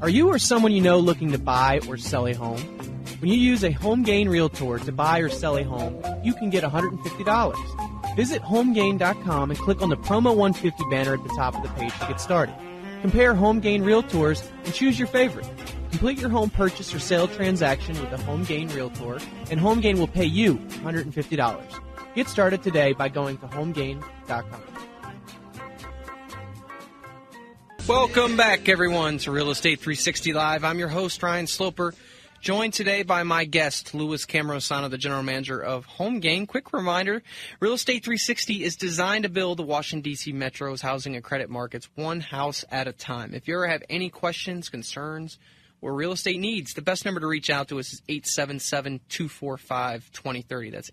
Are you or someone you know looking to buy or sell a home? When you use a HomeGain Realtor to buy or sell a home, you can get $150. Visit HomeGain.com and click on the Promo 150 banner at the top of the page to get started. Compare HomeGain Realtors and choose your favorite. Complete your home purchase or sale transaction with a HomeGain Realtor, and HomeGain will pay you $150. Get started today by going to HomeGain.com. Welcome back, everyone, to Real Estate 360 Live. I'm your host, Ryan Sloper, joined today by my guest, Louis Cammarosano, the general manager of HomeGain. Quick reminder, Real Estate 360 is designed to build the Washington, D.C. Metro's housing and credit markets one house at a time. If you ever have any questions, concerns, or real estate needs, the best number to reach out to us is 877-245-2030. That's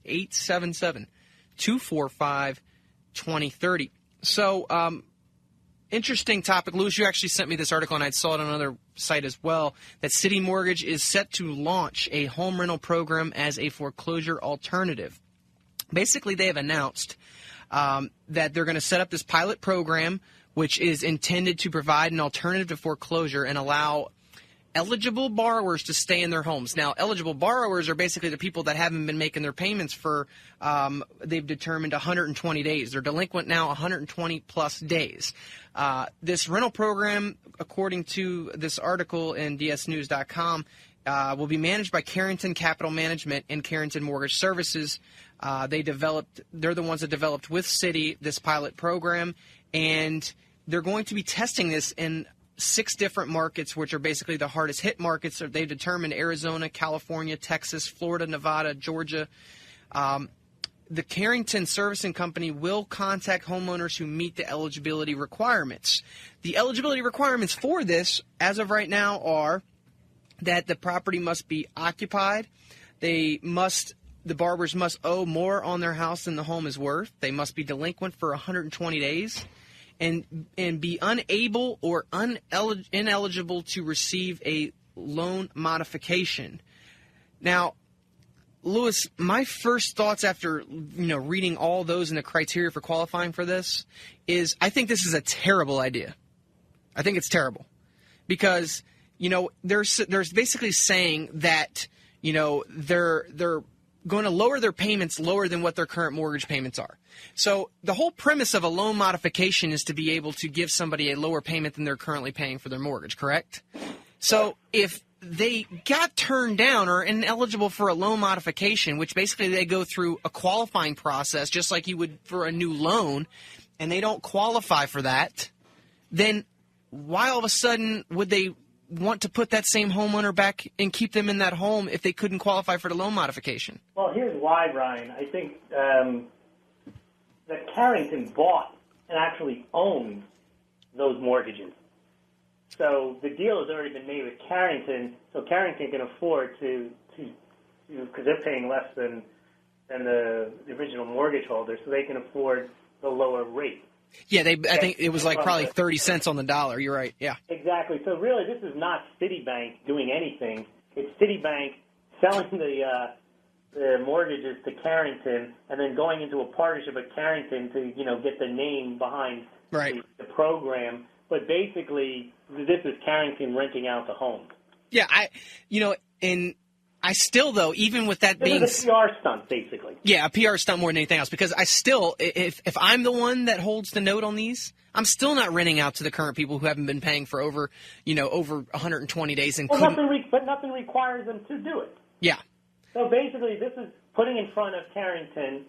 877-245-2030. So, interesting topic. Louis, you actually sent me this article, and I saw it on another site as well, that Citi Mortgage is set to launch a home rental program as a foreclosure alternative. Basically, they have announced that they're going to set up this pilot program, which is intended to provide an alternative to foreclosure and allow eligible borrowers to stay in their homes. Now, eligible borrowers are basically the people that haven't been making their payments for, they've determined 120 days. They're delinquent now 120 plus days. This rental program, according to this article in dsnews.com, will be managed by Carrington Capital Management and Carrington Mortgage Services. They're the ones that developed with Citi this pilot program, and they're going to be testing this in 6 different markets, which are basically the hardest hit markets. They've determined Arizona, California, Texas, Florida, Nevada, Georgia. The Carrington Servicing Company will contact homeowners who meet the eligibility requirements. The eligibility requirements for this, as of right now, are that the property must be occupied. The borrowers must owe more on their house than the home is worth. They must be delinquent for 120 days. And be unable or ineligible to receive a loan modification. Now, Louis, my first thoughts after reading all those and the criteria for qualifying for this is I think this is a terrible idea. I think it's terrible because there's basically saying that they're going to lower their payments lower than what their current mortgage payments are. So the whole premise of a loan modification is to be able to give somebody a lower payment than they're currently paying for their mortgage, correct? So if they got turned down or ineligible for a loan modification, which basically they go through a qualifying process just like you would for a new loan, and they don't qualify for that, then why all of a sudden would they want to put that same homeowner back and keep them in that home if they couldn't qualify for the loan modification? Well, here's why, Ryan. I think that Carrington bought and actually owns those mortgages. So the deal has already been made with Carrington, so Carrington can afford to because they're paying less than the original mortgage holder, so they can afford the lower rate. Yeah, I think it was like probably 30 cents on the dollar. You're right, yeah. Exactly. So really this is not Citibank doing anything. It's Citibank selling the mortgages to Carrington and then going into a partnership with Carrington to, get the name behind right. the program. But basically, this is Carrington renting out the homes. Yeah, I still, though, even with that being... It's a PR stunt, basically. Yeah, a PR stunt more than anything else, because I still, if I'm the one that holds the note on these, I'm still not renting out to the current people who haven't been paying for over 120 days and couldn't... But nothing requires them to do it. Yeah. So basically, this is putting in front of Carrington,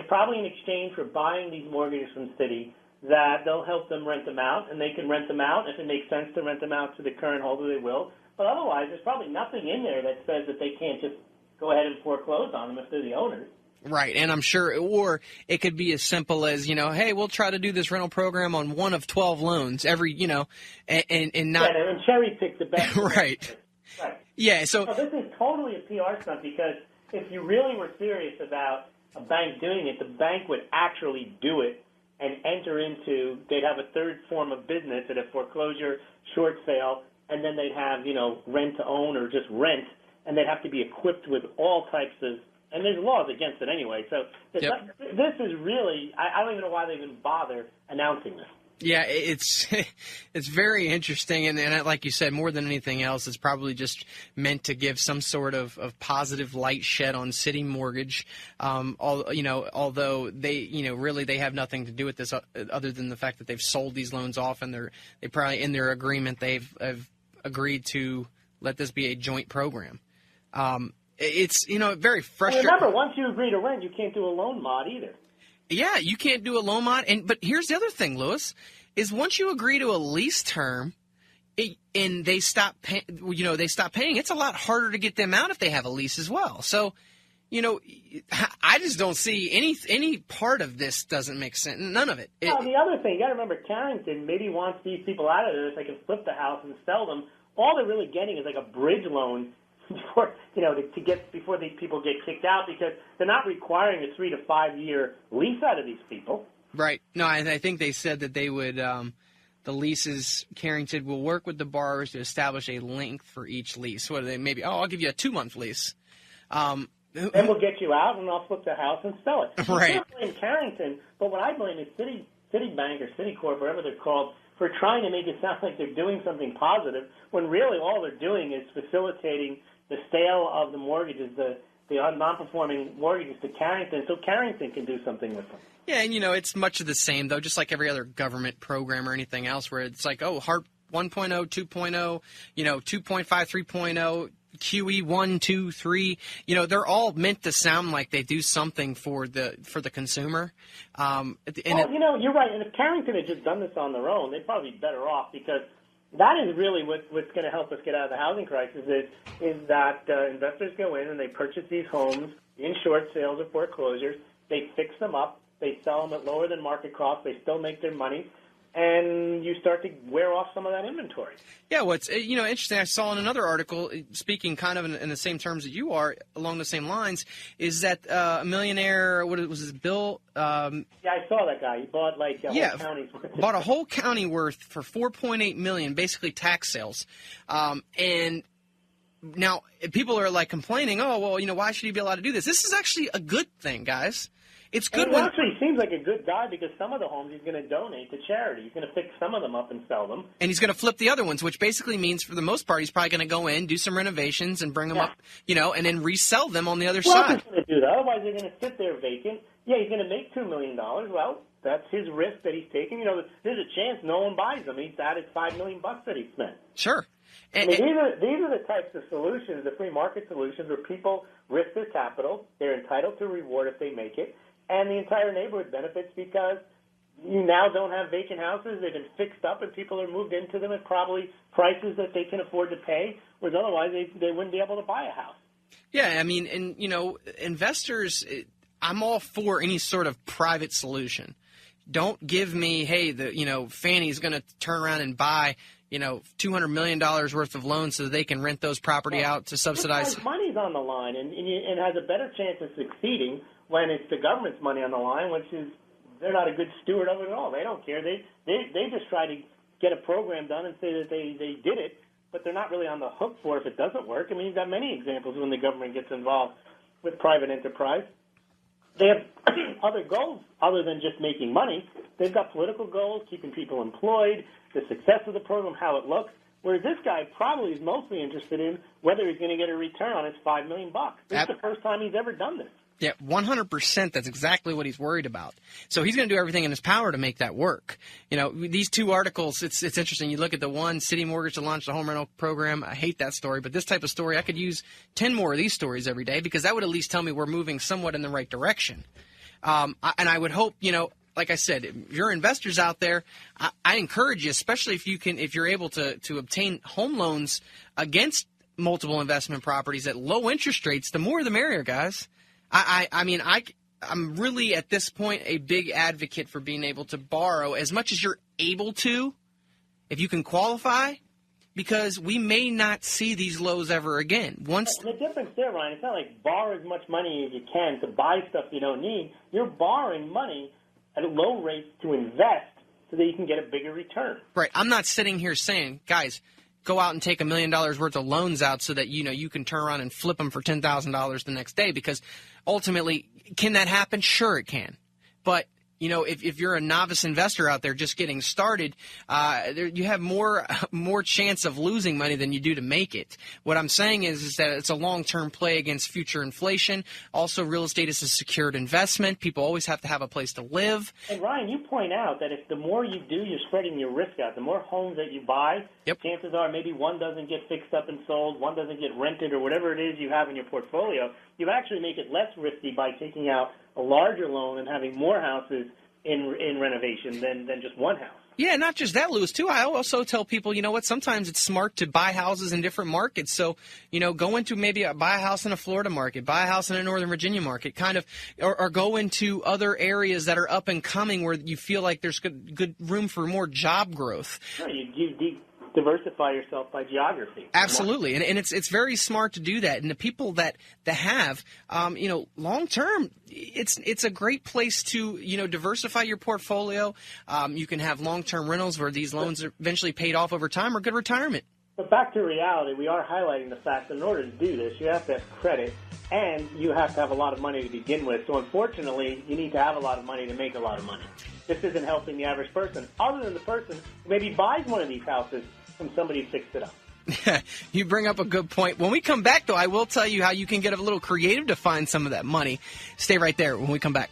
probably in exchange for buying these mortgages from Citi, that they'll help them rent them out, and they can rent them out. If it makes sense to rent them out to the current holder, they will. But otherwise, there's probably nothing in there that says that they can't just go ahead and foreclose on them if they're the owners. Right, and I'm sure, or it could be as simple as, hey, we'll try to do this rental program on one of 12 loans every, and not... Yeah, and cherry pick the best. Right. Right. Yeah, so... This is totally a PR stunt because if you really were serious about a bank doing it, the bank would actually do it and enter into, they'd have a third form of business at a foreclosure, short sale, and then they'd have, rent to own or just rent, and they'd have to be equipped with all types of, and there's laws against it anyway. So this is really, I don't even know why they even bother announcing this. Yeah, it's it's very interesting, and like you said, more than anything else, it's probably just meant to give some sort of positive light shed on Citi Mortgage. Although they really they have nothing to do with this other than the fact that they've sold these loans off, and they probably in their agreement have agreed to let this be a joint program. It's very frustrating. Remember, once you agree to rent, you can't do a loan mod either. Yeah, you can't do a loan mod, but here's the other thing, Lewis, is once you agree to a lease term, and they stop paying, it's a lot harder to get them out if they have a lease as well. So, I just don't see any part of this doesn't make sense. None of it. Well, the other thing, you got to remember, Carrington maybe wants these people out of there so they can flip the house and sell them. All they're really getting is like a bridge loan before these people get kicked out, because they're not requiring a 3 to 5 year lease out of these people. Right. No, I think they said that they would. The leases, Carrington will work with the borrowers to establish a length for each lease. What are they? Maybe I'll give you a 2-month lease. Then we'll get you out, and I'll flip the house and sell it. Right. You can't blame Carrington, but what I blame is Citibank or Citicorp, whatever they're called, for trying to make it sound like they're doing something positive, when really all they're doing is facilitating the sale of the mortgages, the non-performing mortgages to Carrington, so Carrington can do something with them. Yeah, and it's much of the same, though, just like every other government program or anything else, where it's like, HARP 1.0, 2.0, 2.5, 3.0, QE 1, 2, 3. They're all meant to sound like they do something for the consumer. You're right. And if Carrington had just done this on their own, they'd probably be better off, because that is really what's going to help us get out of the housing crisis is that investors go in and they purchase these homes in short sales or foreclosures. They fix them up. They sell them at lower than market cost. They still make their money. And you start to wear off some of that inventory. Yeah, what's interesting, I saw in another article, speaking kind of in the same terms that you are, along the same lines, is that a millionaire, what was his Bill? Yeah, I saw that guy. He bought like a whole county's worth. Bought a whole county worth for $4.8 million, basically tax sales, and. Now, people are like complaining, why should he be allowed to do this? This is actually a good thing, guys. It's good. He actually seems like a good guy, because some of the homes he's going to donate to charity. He's going to fix some of them up and sell them. And he's going to flip the other ones, which basically means for the most part he's probably going to go in, do some renovations, and bring them up, and then resell them on the other side. He's going to do that. Otherwise, they're going to sit there vacant. Yeah, he's going to make $2 million. Well, that's his risk that he's taking. There's a chance no one buys them. He's added $5 million that he spent. Sure. These are the types of solutions, the free market solutions, where people risk their capital. They're entitled to reward if they make it. And the entire neighborhood benefits, because you now don't have vacant houses. They've been fixed up, and people are moved into them at probably prices that they can afford to pay, whereas otherwise they wouldn't be able to buy a house. Yeah, I mean, and, investors, I'm all for any sort of private solution. Don't give me, hey, Fannie's going to turn around and buy, $200 million worth of loans so that they can rent those property out to subsidize. Money's on the line, and has a better chance of succeeding when it's the government's money on the line, which is they're not a good steward of it at all. They don't care. They just try to get a program done and say that they did it, but they're not really on the hook for it if it doesn't work. I mean, you've got many examples when the government gets involved with private enterprise. They have other goals other than just making money. They've got political goals, keeping people employed, the success of the program, how it looks, whereas this guy probably is mostly interested in whether he's going to get a return on his $5 million. This is the first time he's ever done this. Yeah, 100%. That's exactly what he's worried about. So he's going to do everything in his power to make that work. These two articles, it's interesting. You look at the one, Citi Mortgage to launch the home rental program. I hate that story, but this type of story, I could use 10 more of these stories every day, because that would at least tell me we're moving somewhat in the right direction. And I would hope, like I said, if you're investors out there, I encourage you, especially if you're able to obtain home loans against multiple investment properties at low interest rates, the more the merrier, guys. I'm really at this point a big advocate for being able to borrow as much as you're able to, if you can qualify, because we may not see these lows ever again. The difference there, Ryan, it's not like borrow as much money as you can to buy stuff you don't need. You're borrowing money at low rates to invest so that you can get a bigger return. Right. I'm not sitting here saying, guys, go out and take $1 million worth of loans out so that you can turn around and flip them for $10,000 the next day, because ultimately, can that happen? Sure it can. But if you're a novice investor out there just getting started, you have more chance of losing money than you do to make it. What I'm saying is that it's a long-term play against future inflation. Also, real estate is a secured investment. People always have to have a place to live. And Ryan, you point out that if the more you do, you're spreading your risk out. The more homes that you buy, chances are maybe one doesn't get fixed up and sold, one doesn't get rented, or whatever it is you have in your portfolio. You actually make it less risky by taking out a larger loan and having more houses in renovation than just one house. Yeah, not just that, Louis, too. I also tell people, sometimes it's smart to buy houses in different markets. So, go into buy a house in a Florida market, buy a house in a Northern Virginia market, or go into other areas that are up and coming where you feel like there's good room for more job growth. Sure, you diversify yourself by geography. Absolutely, and it's very smart to do that. And the people that have, long term, it's a great place to diversify your portfolio. You can have long term rentals where these loans are eventually paid off over time, or good retirement. But back to reality, we are highlighting the fact that in order to do this, you have to have credit, and you have to have a lot of money to begin with. So unfortunately, you need to have a lot of money to make a lot of money. This isn't helping the average person, other than the person who maybe buys one of these houses from somebody who fixed it up. You bring up a good point. When we come back, though, I will tell you how you can get a little creative to find some of that money. Stay right there when we come back.